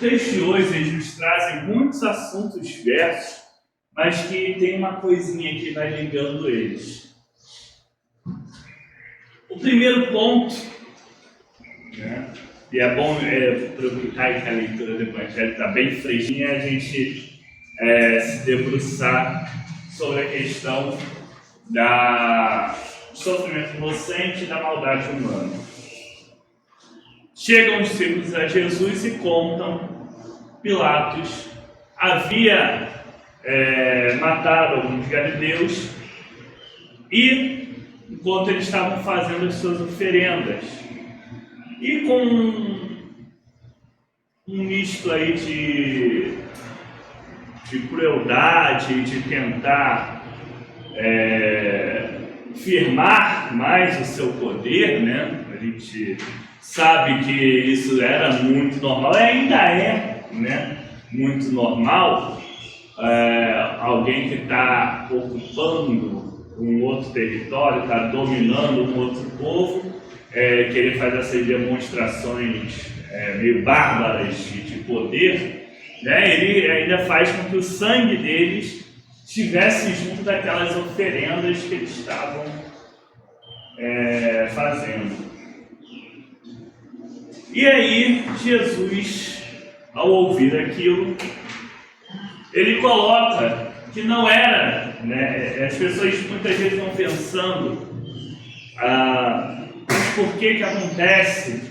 textos de hoje eles nos trazem muitos assuntos diversos, mas que tem uma coisinha que vai ligando eles. O primeiro ponto, né, e é bom aproveitar que a leitura do Evangelho está bem fresquinha, a gente se debruçar sobre a questão do sofrimento inocente e da maldade humana. Chegam os discípulos a Jesus e contam: Pilatos havia matado alguns galileus e, enquanto eles estavam fazendo as suas oferendas, e com um misto aí de crueldade, de tentar firmar mais o seu poder, né? A gente sabe que isso era muito normal, ainda é, né, muito normal. Alguém que está ocupando um outro território, está dominando um outro povo, que ele faz essas demonstrações meio bárbaras de poder, né? Ele ainda faz com que o sangue deles estivesse junto daquelas oferendas que eles estavam fazendo. E aí, Jesus, ao ouvir aquilo, ele coloca que não era, né? As pessoas muitas vezes vão pensando, por que acontece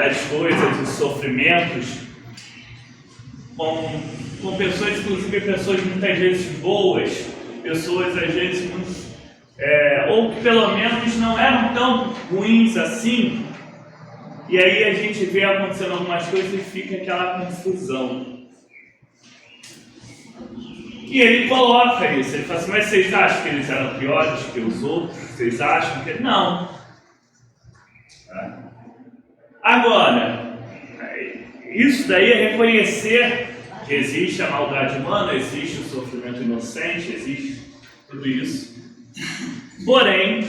as coisas, os sofrimentos com pessoas, inclusive pessoas muitas vezes boas, pessoas às vezes muito, ou que pelo menos não eram tão ruins assim. E aí a gente vê acontecendo algumas coisas e fica aquela confusão. E ele coloca isso, ele fala assim: mas vocês acham que eles eram piores que os outros? Vocês acham que... Não. Agora, isso daí é reconhecer que existe a maldade humana, existe o sofrimento inocente, existe tudo isso. Porém,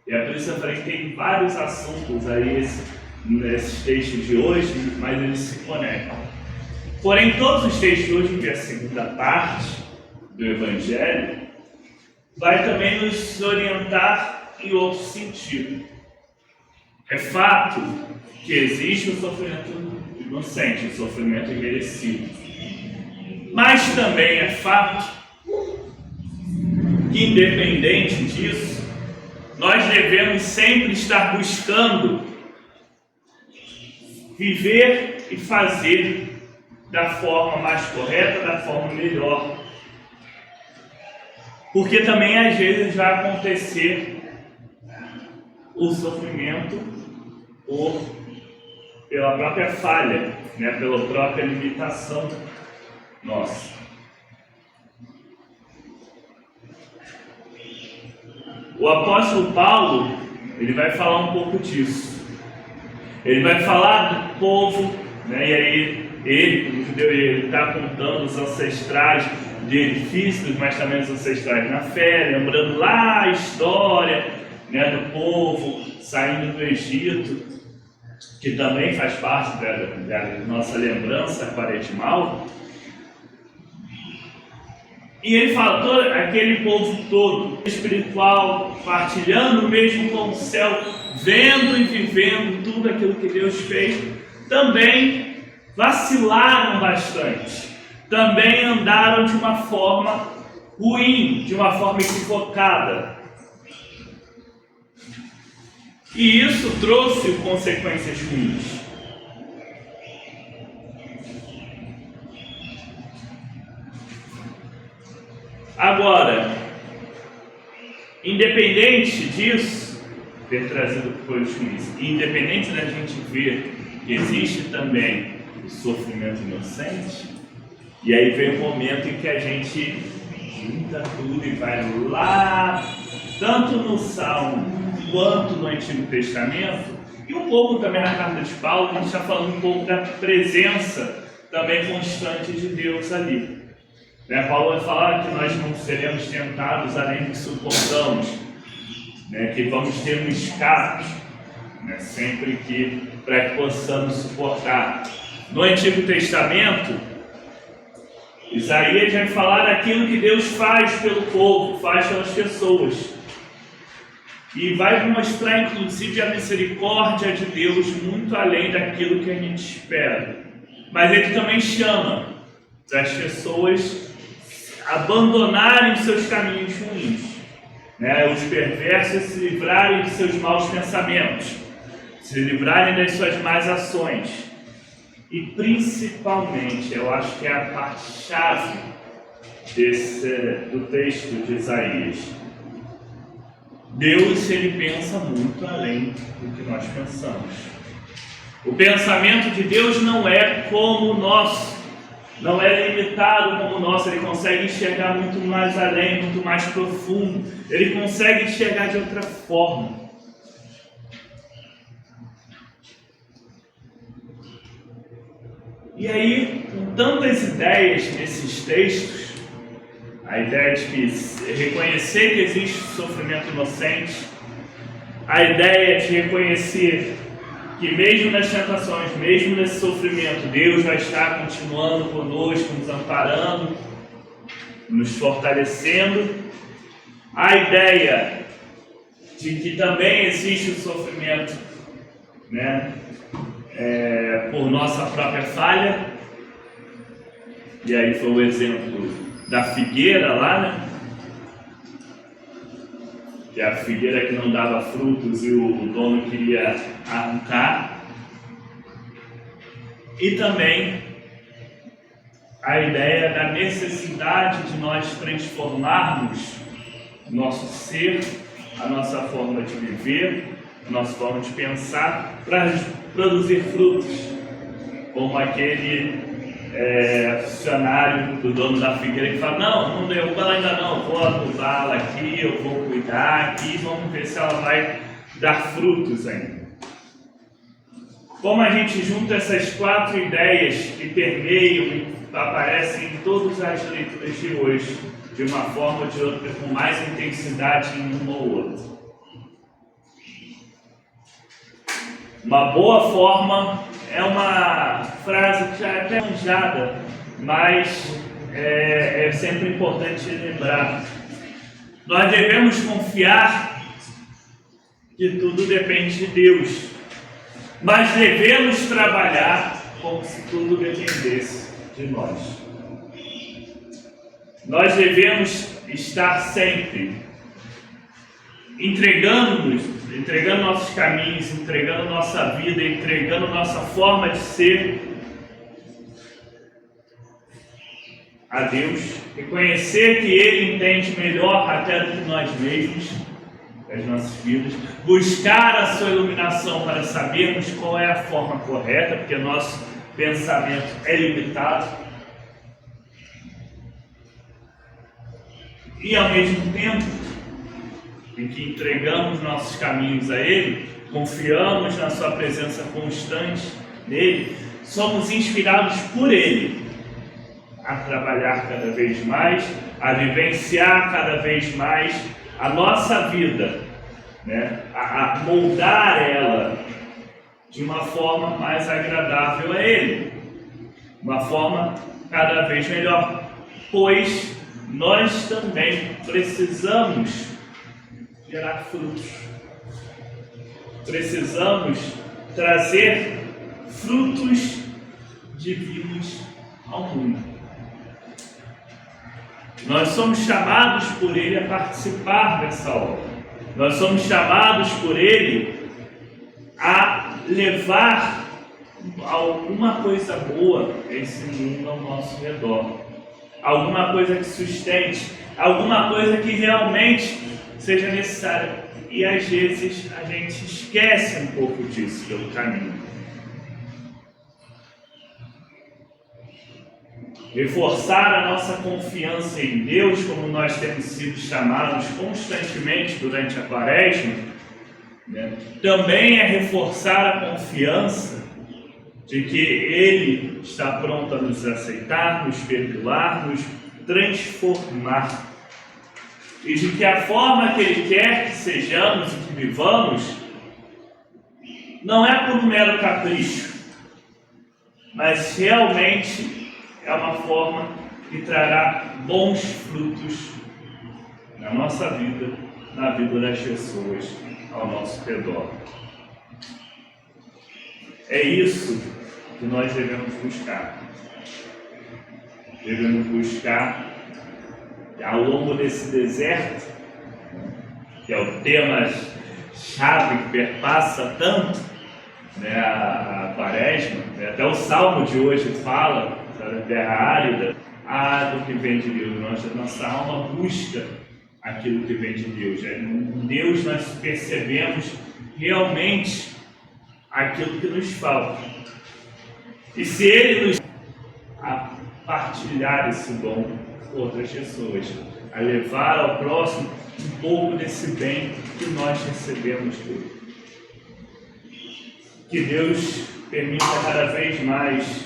e é por isso que eu falei que tem vários assuntos aí nesses textos de hoje, mas eles se conectam. Porém, todos os textos de hoje, que é a segunda parte do Evangelho, vai também nos orientar em outro sentido. É fato que existe o sofrimento inocente, o sofrimento imerecido. Mas também é fato que, independente disso, nós devemos sempre estar buscando viver e fazer da forma mais correta, da forma melhor. Porque também às vezes vai acontecer o sofrimento pela própria falha, né? Pela própria limitação nossa. O apóstolo Paulo, ele vai falar um pouco disso. Ele vai falar do povo, né? E aí ele, o judeu, ele está contando os ancestrais dele físicos, mas também os ancestrais na fé, lembrando lá a história, né, do povo saindo do Egito, que também faz parte da nossa lembrança quaresmal. E ele fala, todo aquele povo todo, espiritual, partilhando mesmo com o céu, vendo e vivendo tudo aquilo que Deus fez, também vacilaram bastante, também andaram de uma forma ruim, de uma forma equivocada. E isso trouxe consequências ruins. Agora, independente disso, ter trazido coisas ruins, independente da gente ver que existe também o sofrimento inocente, e aí vem o momento em que a gente junta tudo e vai lá, tanto no Salmo quanto no Antigo Testamento, e um pouco também na carta de Paulo, a gente está falando um pouco da presença também constante de Deus ali. Né? Paulo vai falar que nós não seremos tentados além do que suportamos, né? Que vamos ter um escape. né? Sempre que para que possamos suportar. No Antigo Testamento, Isaías vai falar daquilo que Deus faz pelo povo, faz pelas pessoas. E vai mostrar, inclusive, a misericórdia de Deus muito além daquilo que a gente espera. Mas Ele também chama para as pessoas abandonarem os seus caminhos ruins, né? Os perversos se livrarem de seus maus pensamentos, se livrarem das suas más ações. E principalmente, eu acho que é a parte-chave do texto de Isaías. Deus, Ele pensa muito além do que nós pensamos. O pensamento de Deus não é como o nosso, não é limitado como o nosso. Ele consegue enxergar muito mais além, muito mais profundo. Ele consegue enxergar de outra forma. E aí, com tantas ideias nesses textos, a ideia de que reconhecer que existe sofrimento inocente, a ideia de reconhecer que mesmo nas tentações, mesmo nesse sofrimento, Deus vai estar continuando conosco, nos amparando, nos fortalecendo, a ideia de que também existe o sofrimento, né? Por nossa própria falha. E aí foi o exemplo da figueira lá, né? Que a figueira que não dava frutos e o dono queria arrancar. E também a ideia da necessidade de nós transformarmos o nosso ser, a nossa forma de viver, a nossa forma de pensar, para produzir frutos, como aquele funcionário do dono da figueira que fala: não derruba ela ainda não, vou adubá-la aqui, eu vou cuidar aqui, vamos ver se ela vai dar frutos ainda. Como a gente junta essas 4 ideias que permeiam e aparecem em todas as leituras de hoje, de uma forma ou de outra, com mais intensidade em uma ou outra. Uma boa forma é uma frase que já é até manjada, mas é sempre importante lembrar. Nós devemos confiar que tudo depende de Deus, mas devemos trabalhar como se tudo dependesse de nós. Nós devemos estar sempre entregando nossos caminhos, entregando nossa vida, entregando nossa forma de ser a Deus, reconhecer que Ele entende melhor até do que nós mesmos as nossas vidas, buscar a sua iluminação para sabermos qual é a forma correta, porque nosso pensamento é limitado, e ao mesmo tempo em que entregamos nossos caminhos a Ele, confiamos na Sua presença constante nele, somos inspirados por Ele a trabalhar cada vez mais, a vivenciar cada vez mais a nossa vida, né? A moldar ela de uma forma mais agradável a Ele, uma forma cada vez melhor, pois nós também precisamos gerar frutos. Precisamos trazer frutos divinos ao mundo. Nós somos chamados por Ele a participar dessa obra. Nós somos chamados por Ele a levar alguma coisa boa a esse mundo ao nosso redor. Alguma coisa que sustente, alguma coisa que realmente seja necessária. E às vezes a gente esquece um pouco disso pelo caminho. Reforçar a nossa confiança em Deus, como nós temos sido chamados constantemente durante a Quaresma, né? Também é reforçar a confiança de que Ele está pronto a nos aceitar, nos perdoar, nos transformar. E de que a forma que Ele quer que sejamos e que vivamos não é por um mero capricho, mas realmente é uma forma que trará bons frutos na nossa vida, na vida das pessoas ao nosso redor. É isso que nós devemos buscar. Devemos buscar, ao longo desse deserto, que é o tema-chave que perpassa tanto, né, a Quaresma, né, até o Salmo de hoje fala da terra árida, do que vem de Deus. Nossa alma busca aquilo que vem de Deus. Em Deus nós percebemos realmente aquilo que nos falta. E se Ele nos a partilhar esse dom com outras pessoas, a levar ao próximo um pouco desse bem que nós recebemos dele. Que Deus permita cada vez mais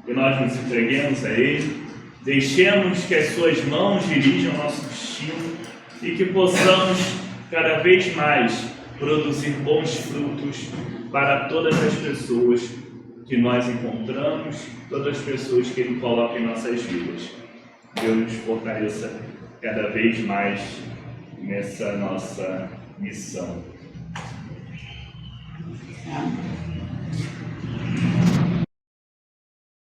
que nós nos entreguemos a Ele, deixemos que as Suas mãos dirijam nosso destino e que possamos cada vez mais produzir bons frutos para todas as pessoas que nós encontramos, todas as pessoas que Ele coloca em nossas vidas. Deus nos fortaleça cada vez mais nessa nossa missão. Amém.